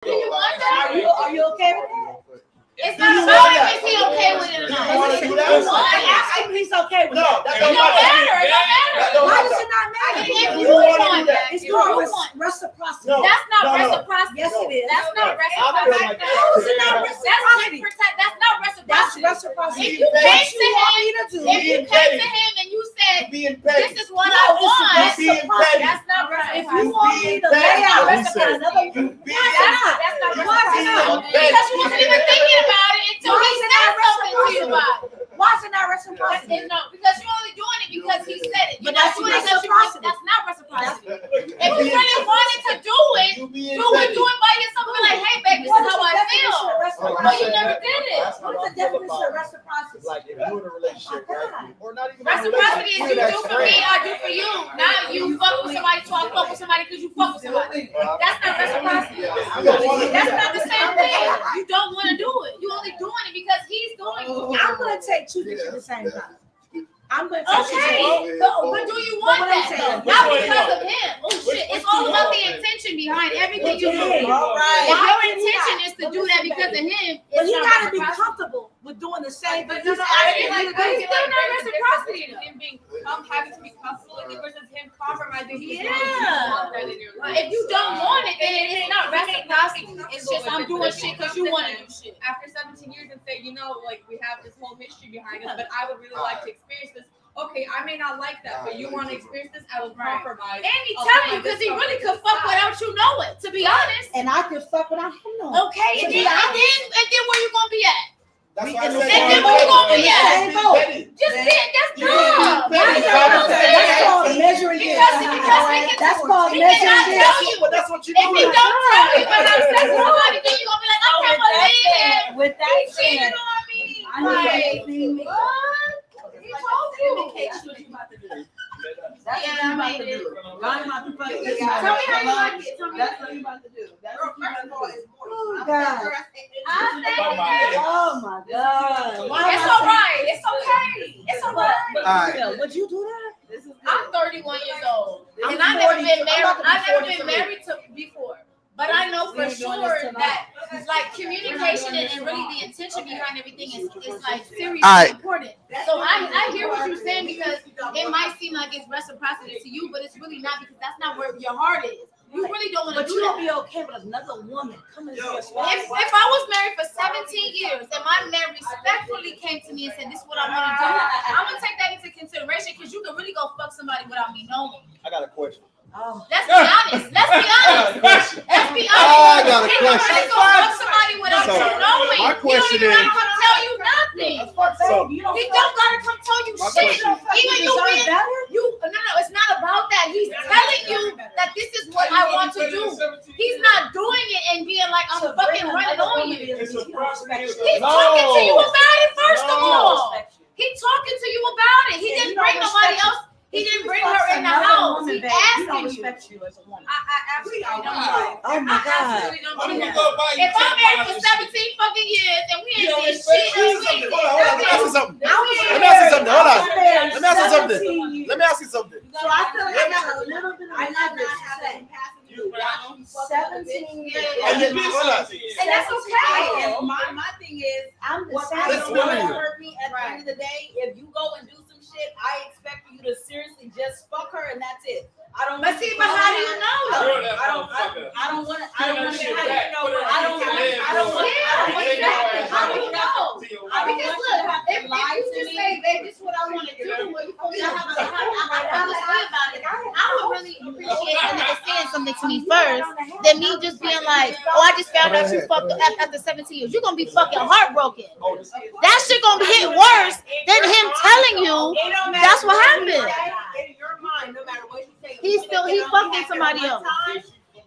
Do you want that? Are you okay with that? It's not about if he okay with it or not. Ask him if he's okay with it. It don't matter. It don't matter. Why does it not matter? If you want that, It's called reciprocity. That's not reciprocity. Yes, it is. That's not reciprocity. How is it not reciprocity? That's not That's reciprocity. reciprocity. If you came What you want me to do? If you came to him and you said, "This is what I want," that's not reciprocity. If you want me to lay out another, why not? That's not Why reciprocity. not? Because you wasn't even thinking about it until he said something to you about it. Why is it not reciprocity? No, because you're only doing it because he said it. You're But not that's doing it because you want. reciprocity. That's not reciprocity. If you really wanted to do it, do it by yourself. Be like, "Hey, babe, this is how I feel." But you never did it. What's the definition of reciprocity? Like if you're in a relationship, right? Or not even Reciprocity is you do for me, I do for you. Not you fuck with somebody, so I fuck with somebody because you fuck with somebody. That's not reciprocity. That's not the same thing. You don't want to do it. You only doing it because he's doing it. I'm gonna take two things at the same time. I'm gonna take Okay, but do you want that though? Not because of him. Oh shit! It's all about the intention behind everything you do. All right. If your intention is to do that because of him, But he it's gotta not be reciprocity. comfortable with doing the same thing. But I feel like it's still not reciprocity. Him being having to be comfortable with it versus him compromising. Yeah. If you don't want it, then it's not reciprocity. It's just I'm doing shit because you want to do shit. After 17 years and say, like we have this whole history behind us, but I would really like to experience this. Okay, I may not like that, but you want to experience this, I will compromise. And he telling you because he really could fuck without you know it, to be honest. And I can fuck without him knowing. Okay, and then where you gonna be at? That's why I And then where you gonna be at? Just that's dumb. That's called measuring it. That's called measuring it. That's what you If he don't tell you about have sex with somebody, then you gonna be like, I can't believe it. With that He cheated said, on me. I know everything. What? He told you. That's what you about to do. Yeah, I made it. I'm about to fuck this. Tell me how you like it. Tell me. That's what you about to do. That's what you about to do. Oh, God. I Oh, my God. It's all right. It's okay. It's all right. Alright. Would you do that? I'm 31 years old, I'm and I've never 40. been married. I'm about to be I've never 40 been for married to before, but I know for sure that like communication and really the intention behind everything is like seriously important. So I hear what you're saying because it might seem like it's reciprocity to you, but it's really not because that's not where your heart is. You really don't want to But do you don't that. be okay with another woman coming to your If I was married for 17 years and my man respectfully came to me and said, "This is what I want to do," I'm gonna take that into consideration because you can really go fuck somebody without me knowing. I got a question. Let's be honest. Let's be honest. Let's be honest. I got a He question. can really go fuck somebody without So, you knowing. my question He don't even is- gotta come tell you nothing. So, He don't gotta come tell you My shit. question- Even you being no, it's not about that. He's telling you that this is what I want to do. He's not doing it and being like, I'm fucking running on you. He's talking to you about it first of all. He's talking to you about it. He didn't bring nobody else. He didn't bring her in the house. He asking you. respect you as a woman. I absolutely don't know. Oh my I God. absolutely don't do that. If I'm married for 17 fucking years and we ain't did shit, hold on, let me ask you something. Let me ask you something. Hold on. Let me ask you something. Let me ask you something. So I feel like I got a little bit of leverage to say. 17 years. And then, hold on. and that's okay. And my thing is, I'm the what same. I Listen, don't listen. hurt me at the end of the day. If you go and do some shit, I expect you to seriously just fuck her and that's it. I don't. But see, but how do you know though? I don't want to. I don't want. How do you know? Because look, if you just say, babe, this is what I want to do, well, you supposed to have about it. I would really appreciate a nigga saying something to me first than me just being like, oh, I just found out you fucked up after 17 years. You're gonna be fucking heartbroken. That shit gonna hit worse than him telling you that's what happened. In your mind, no matter what you say, He fucking somebody else.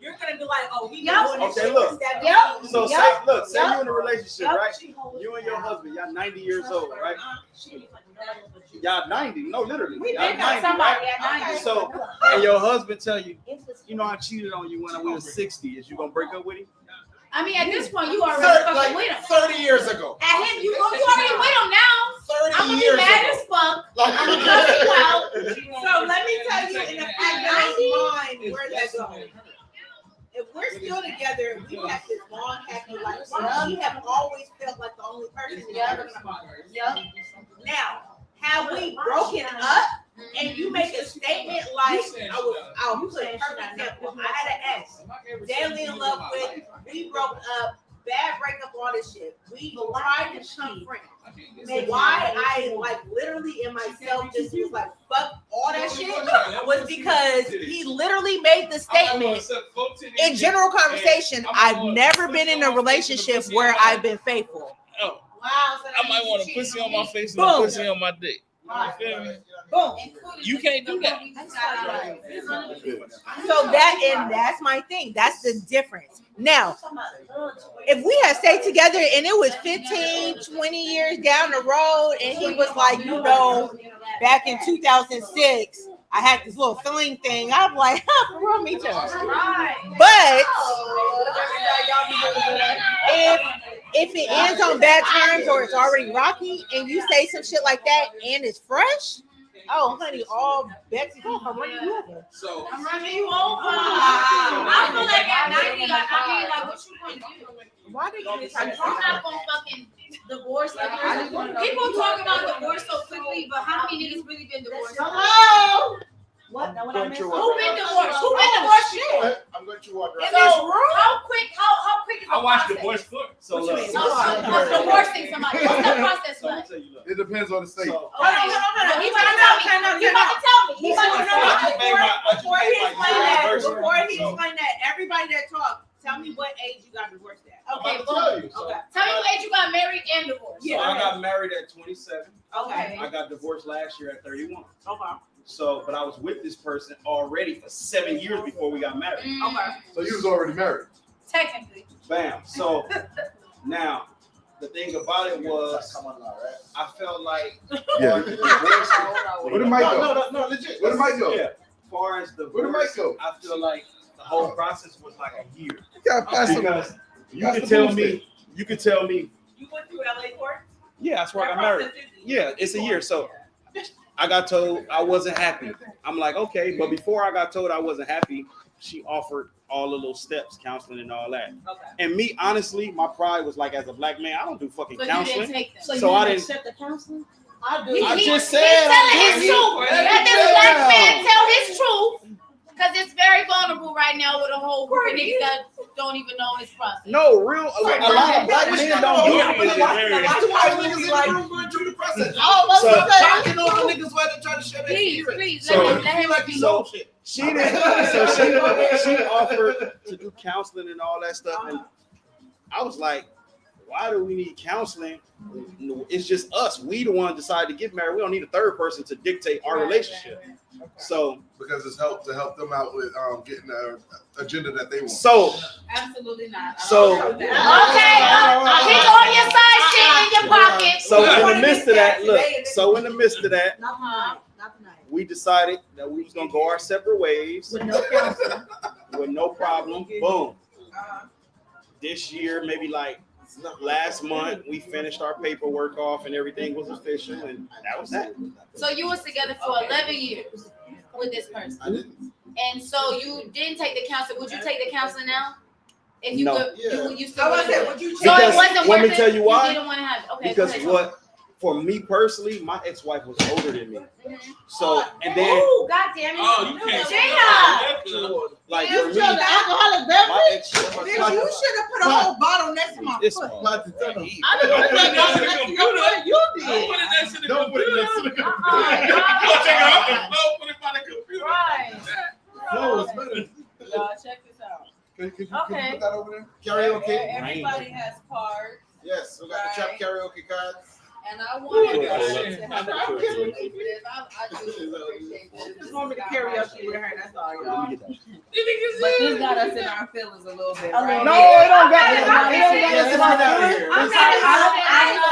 You're gonna be like, oh, we Yep. doing this Okay, shit look. for 7 Yep. years. So Yep. say you're in a relationship, Yep. right? You and your husband, y'all 90 years old, right? Y'all 90, no, literally. We Y'all been got 90, somebody right? at 90. So, and your husband tell you, you know, I cheated on you when we was 60. Is you gonna break up with him? I mean, at this point, you already fucking with him. 30 years ago. At him, you already with him now. 30 I'm gonna be years mad ago. as fuck. Like, I'm gonna cuss you out. So let me tell you, in the fact that mind where that's going. If we're still together, we have this unhappy life. She have always felt like the only person in ever Yep. Now, have we broken up? And you make a statement like, I'll put a perfect example. I had an ex, deadly in love with, we broke up, bad breakup, all this shit. We tried to become friends. Why I like literally in myself just was like, fuck all that shit was because he literally made the statement in general conversation, I've never been in a relationship where I've been faithful. Oh, Wow. So I might want a pussy on my face and a Boom. pussy on my dick. You feel me? Boom. You can't do that. So that's my thing. That's the difference. Now, if we had stayed together and it was 15, 20 years down the road and he was like, back in 2006, I had this little feeling thing. I'm like, for real, me too. But if it ends on bad terms or it's already rocky and you say some shit like that and it's fresh, oh honey, all bets is off. I'm running you over. So I'm running you over. I feel like at 90, like, I mean, like, what you gonna do? Why they gonna I'm not gonna fucking divorce. Like, people talk about divorce so quickly, but how many niggas really been divorced? Hello? What? Now what I missed? Who been divorced? Who been divorced? Shit. I'm going to walk So how quick is the I watched process? Divorce Court. So What you mean? Of divorcing somebody. What's the process like? it depends on the state. Hold on. He about to tell me. He about to tell me. He about to tell me. Before he explain that, everybody that talk, tell me what age you got divorced at. Okay, I'm gonna tell you. Okay. tell me what age you got married and divorced. So I got married at 27. Okay. I got divorced last year at 31. Okay. So, but I was with this person already for 7 years before we got married. Okay. So you was already married. Technically. Bam. So now the thing about it was, I felt like Yeah. divorce. Where the mic go? No, legit. Where the mic go? Yeah. As far as the Where the mic go? I feel like the whole process was like a year. You gotta pass him. Because you That's could the tell bullshit. me, you could tell me, You went through LA court? yeah, that's where I got married. Yeah, it's a year. So I got told I wasn't happy. I'm like, okay, but before I got told I wasn't happy, she offered all the little steps, counseling and all that. Okay. And me, honestly, my pride was like, as a black man, I don't do fucking So you didn't counseling. take them. So, So you I didn't didn't- accept the counseling? I He's just telling said his truth. Let this black man tell his truth. Because it's very vulnerable right now with a whole group of niggas that don't even know his process. No, real, a lot of black men don't do it. That's why niggas in the room going through the process. Oh, what's So- the Talking on the niggas while they trying to share their Please, secret. please, So- let him Like you speak. know shit. She didn't. So she offered to do counseling and all that stuff, and I was like, "Why do we need counseling? It's just us. We the one decide to get married. We don't need a third person to dictate our relationship." So, Because it's help to help them out with getting the agenda that they want. so, Absolutely not. So- Okay, keep all your side shit in your pocket. so in the midst of that, look. So in the midst of that, Not tonight. Not tonight. we decided that we was gonna go our separate ways With no counseling. with no problem. Boom. This year, maybe like last month, we finished our paperwork off and everything was official, and that was that. So you was together for 11 years with this person. I didn't. And so you didn't take the counseling. Would you take the counseling now? If you No. could, you still I would was do saying, it. would you So Because- it wasn't let worth me it? tell you why. You didn't want to have it. Okay. Because go ahead. what, for me personally, my ex-wife was older than me. Mhm. So, and then, Oh, God damn it. Oh, you can't. like You for me, chose the alcoholic my beverage? ex, Bitch, you should have put a whole bottle next to my it's foot. Not to tell them. I don't know what Don't that put it is. You did. Don't put it next to the computer. Uh-uh. Right. No, it's better. Y'all check this out. Can you Okay. put that over there? Karaoke. Everybody has cards, Yes, we got the trap karaoke cards. and I wanted Yeah. guys to have a opportunity for this. I do appreciate this. Just want me to karaoke with her, that's all, y'all. But this got us in our feelings a little bit, A little right? no, it don't got I'm it. not- It don't got It's it. right down here. I'm It's- not-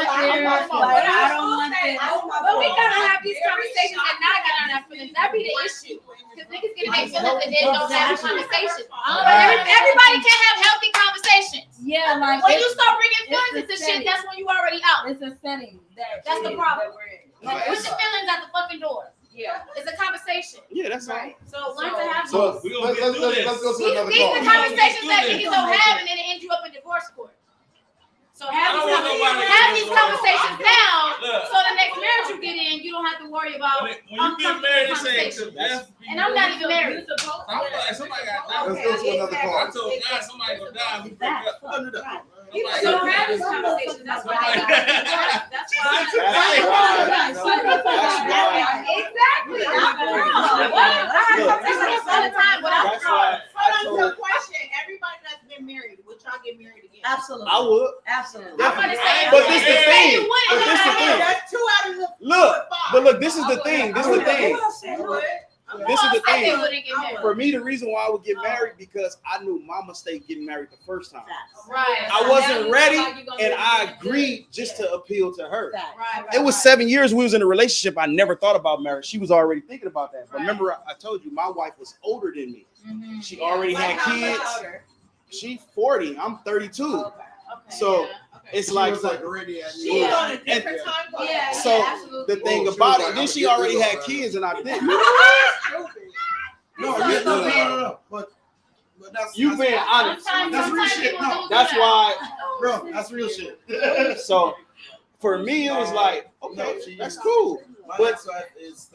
I don't want this. But we gotta have these conversations and not get on our feelings. That be the issue. Because niggas get in their feelings and then don't have a conversation. But everybody can have healthy conversations. Yeah, like When it's, you start bringing it's feelings the into setting. shit, that's when you already out. it's a setting that That's the problem. that we're in. Like, put your feelings at the fucking door. Yeah. It's a conversation. Yeah, that's right. So learn to have So those. let's go to These another are call. conversations that niggas don't have, and then it ends you up in divorce conversations now, Look, so the next marriage you get in, you don't have to worry about. when you get married, they say to death. And I'm not even married. I feel like somebody got died. Let's go to another I call. told God somebody gonna die. We break up. People Like, don't have these conversations. That's why. That's why. Exactly. I have conversations all the time, but That's why I Hold on, told. so question, everybody that's been married, would y'all get married again? Absolutely. I would. Absolutely. I'm gonna say, But this the say thing. you wouldn't, But this the thing. That's 2 out of the Look, five. but look, this is the thing. This is the thing. This is the I thing. wouldn't get married. For me, the reason why I would get married because I knew my mistake getting married the first time. Right. I wasn't ready, and I agreed just to appeal to her. Right. It was 7 years we was in a relationship. I never thought about marriage. She was already thinking about that. But remember, I told you my wife was older than me. Mhm. She already had kids. She 40. I'm 32. So it's like already at She was on a different time. Yeah. So, yeah, absolutely. the thing Oh, she about was it. like, Then I'm she gonna already get had this kids, and I didn't. No. But that's You being honest. Sometimes That's real shit. people No, don't do That's that. why. bro, that's real shit. So for me, it was like, okay, that's cool. But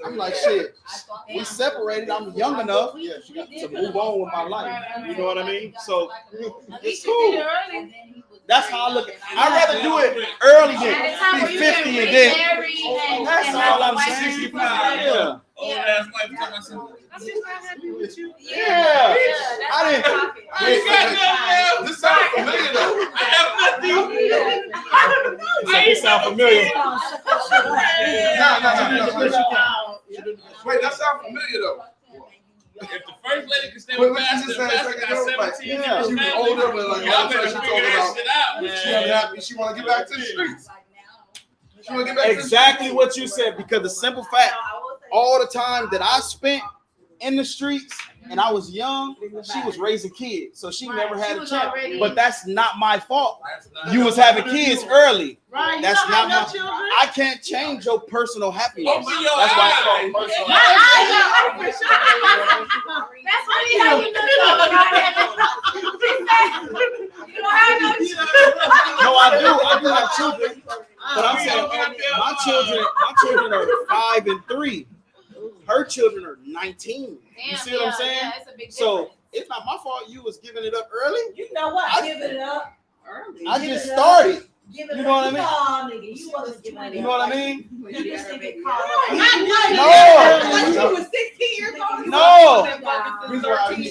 I'm like, shit. We separated. I'm young enough to move on with my life. You know what I mean? So it's cool. That's how I look at it. I'd rather do it early At the than time where be you 50 can and then. remarry and That's and all have a I'm wife saying. and 65. Yeah. Old ass wife tell myself, I'm just not happy with you. Yeah. I didn't. I ain't got nothing. This sounds familiar though. I have nothing. So this sound familiar. No. Wait, that sounds familiar though. If the first lady can stay Wait, with what you Pastor, just the said a Pastor second ago? got Like, 17 yeah, years she was family, older, but like y'all all of a better sudden she figure told that shit out, she man. unhappy. She want to get back to the streets. She want to get back Exactly what you said, because the simple fact, all the time that I spent in the streets and I was young, she was raising kids, so she never had a chance. But that's not my fault. That's not- You was having kids early. Ryan, you That's don't not have no my. children? I can't change your personal happiness. Open your That's why it's eyes. called personal My happiness. eyes are open. That's really how you know you don't have no children. No, I do have children, but I'm saying my children are 5 and 3. Her children are 19. You see what I'm saying? Yeah, it's a big So difference. it's not my fault you was giving it up early. You know what? I- Give it up early. I Give just it up. started. Give it You know what I up. mean? Nah, nigga, you wasn't giving it up. You know what I mean? You just didn't get caught up. Like No. you was 16 years old. No.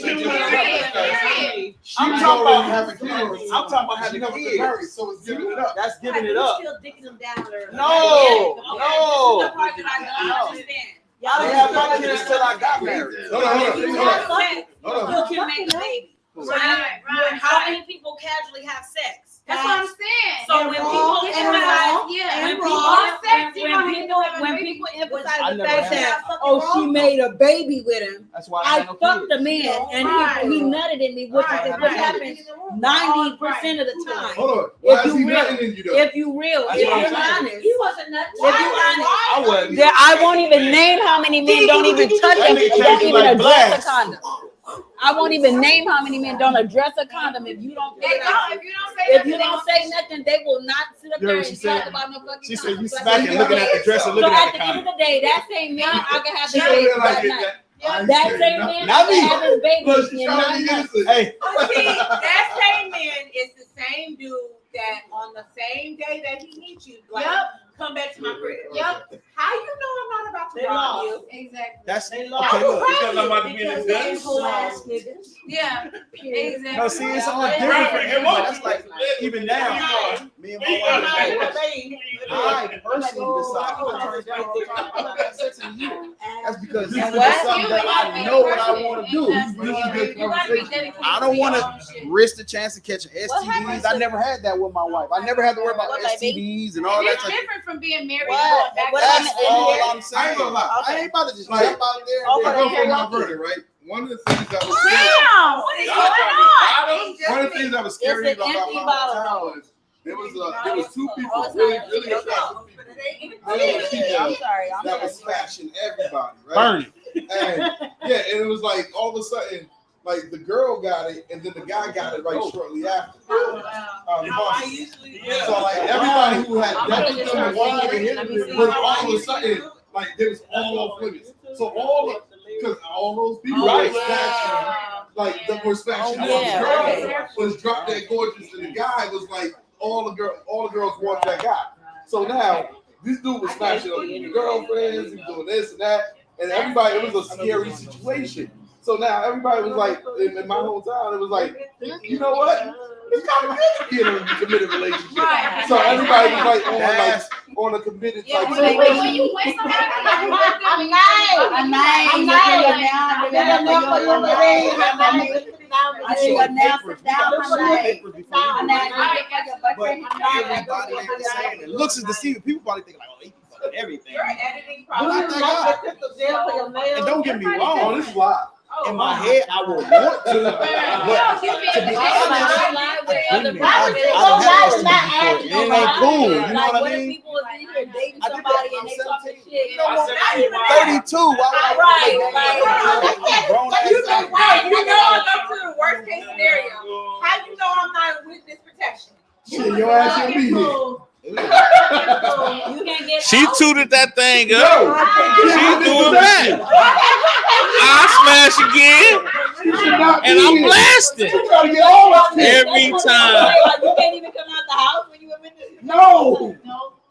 Period. I'm talking about having kids. I'm talking about having kids. So it's giving it up. That's giving it You up. still dicking them down there. No. The No. part that I don't understand. Y'all They have my kids till I got married. Hold on. You You can make a baby. Right, right. How many people casually have sex? That's what I'm saying. So when wrong, people and emphasize, wrong, yeah, and when wrong. when people emphasize I the never fact had that Oh, she made a baby with him, That's why I I had no fucked kids. the man and Right. he nutted in me, which Right, is right. what happens 90% of the time. Hold on. Why If is he you nutting in you though? If you real, That's if what I'm you're saying. honest, He wasn't nothing. if you honest, I wasn't. that I won't even name how many men don't even touch That him, nigga don't came even like address blast. a condom. I won't even name how many men don't address a condom if you don't. They don't. If you don't say If nothing, you don't say nothing, they will not sit up You there heard what and she talk said? about no fucking She said you condom. smacking, looking at the dress and So looking at at the the end condom. of the day, that same man I can have She the don't baby realize that it, night. that- That same man Not I me. can have his baby Look, she's in trying to 9 be months. innocent. Hey, See, that same man is the same dude that on the same day that he meets you, like, Yep. come back to my crib. Yep. How you know I'm not about to They rob lost. you? Exactly. that's They okay. lost. Look. Because I'm about to be in Because the they guns. whole ass niggas. Yeah. Exactly. No, see, it's all different for everybody. That's like even now, me and my wife. I personally decide I'm turning down all the sex in you. That's because this is What? something that I know what I want to do. Exactly. This is good You gotta be conversation. dedicated I don't to want your own to shit. risk the chance of catching What happened STDs. to- I never had that with my wife. I never had to worry about What, like, STDs and all And that. it's Type. different from being married. What? and going back What to That's happened? all And I'm saying. I ain't gonna lie. I ain't about to just Like- jump out there. Okay. I And go for my verdict, right? One of the things that was scary, Damn, what is going on? one of the things that was scary It's an about empty my bottle. town was there was two people Oh, it's really not really empty. attractive I'm sorry. that was smashing everybody, right? burn it. And yeah, and it was like all of a sudden like the girl got it, and then the guy got it right shortly after. Yeah. So like everybody who had dealt with them and wanted to hit them, was all of a sudden like they was all off limits. So because all those people Right. were smashing, like the were smashing. Oh, The yeah, girl okay. was drop dead gorgeous, and the guy was like all the girls wanted that guy. So now this dude was smashing other people's girlfriends, he was doing this and that, and everybody, it was a scary situation. So now everybody was like, in my hometown, it was like, you know what? It's kind of good to be in a committed relationship. Right. So everybody was like on a committed type. Wait, when you win somebody, I'm And looks is deceiving. People probably think like, oh, they fucking everything. Your editing But I process. think and don't get me wrong, Oh, this is live. in my head, I would want to, but to be honest, it ain't cool. You know what I mean? I did that. I'm 17. I'm 32. Why would I grown ass You know, man. you know, I'm up to the worst case scenario. How you know I'm not in witness protection? Shit, your ass should be here. She tooted that thing up. No, She doing that. I smash again, she should not be and I'm here. blasting She trying to get all of it. every time. You can't even come out the house when you were in this. No.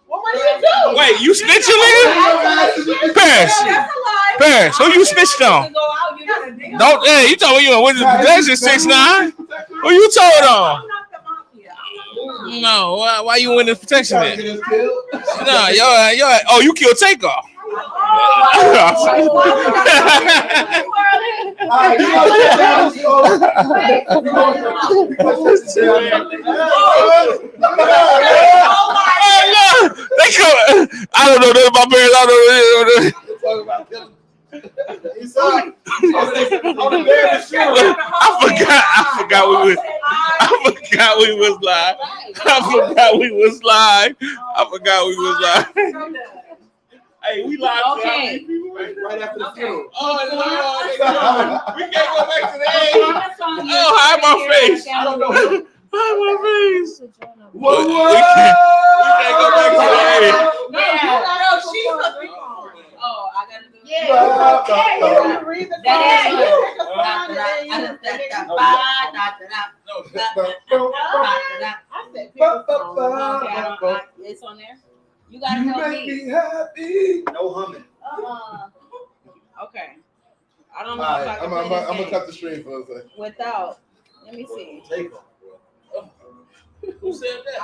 Well, what do you do? Wait, you snitching, nigga? Paris, That's a lie. Paris, who you snitched on? Go out, you know. Don't, hey, you told me you were witness protection 6'9". Who you told on? I'm not the mafia. No, why you witness protection Trying then? to get us killed. No, oh, you killed Takeoff. All right, you know, Oh, no, they come. I don't know nothing about parents. I don't know. I forgot we was live. I forgot we was live. Hey, we live. Okay. right after the funeral. Oh, we can't go back to the age. Oh, hide my face. I don't know. Hide my face. Whoa, We can't go back to the age. No, she's supposed to be calm. Oh, I gotta do it. It's on there. You gotta You help make me. me happy. No humming. Okay. I don't All know right, if I I'm can play gonna this cut the stream for a second. game without. Let me see. Take off. Who said that?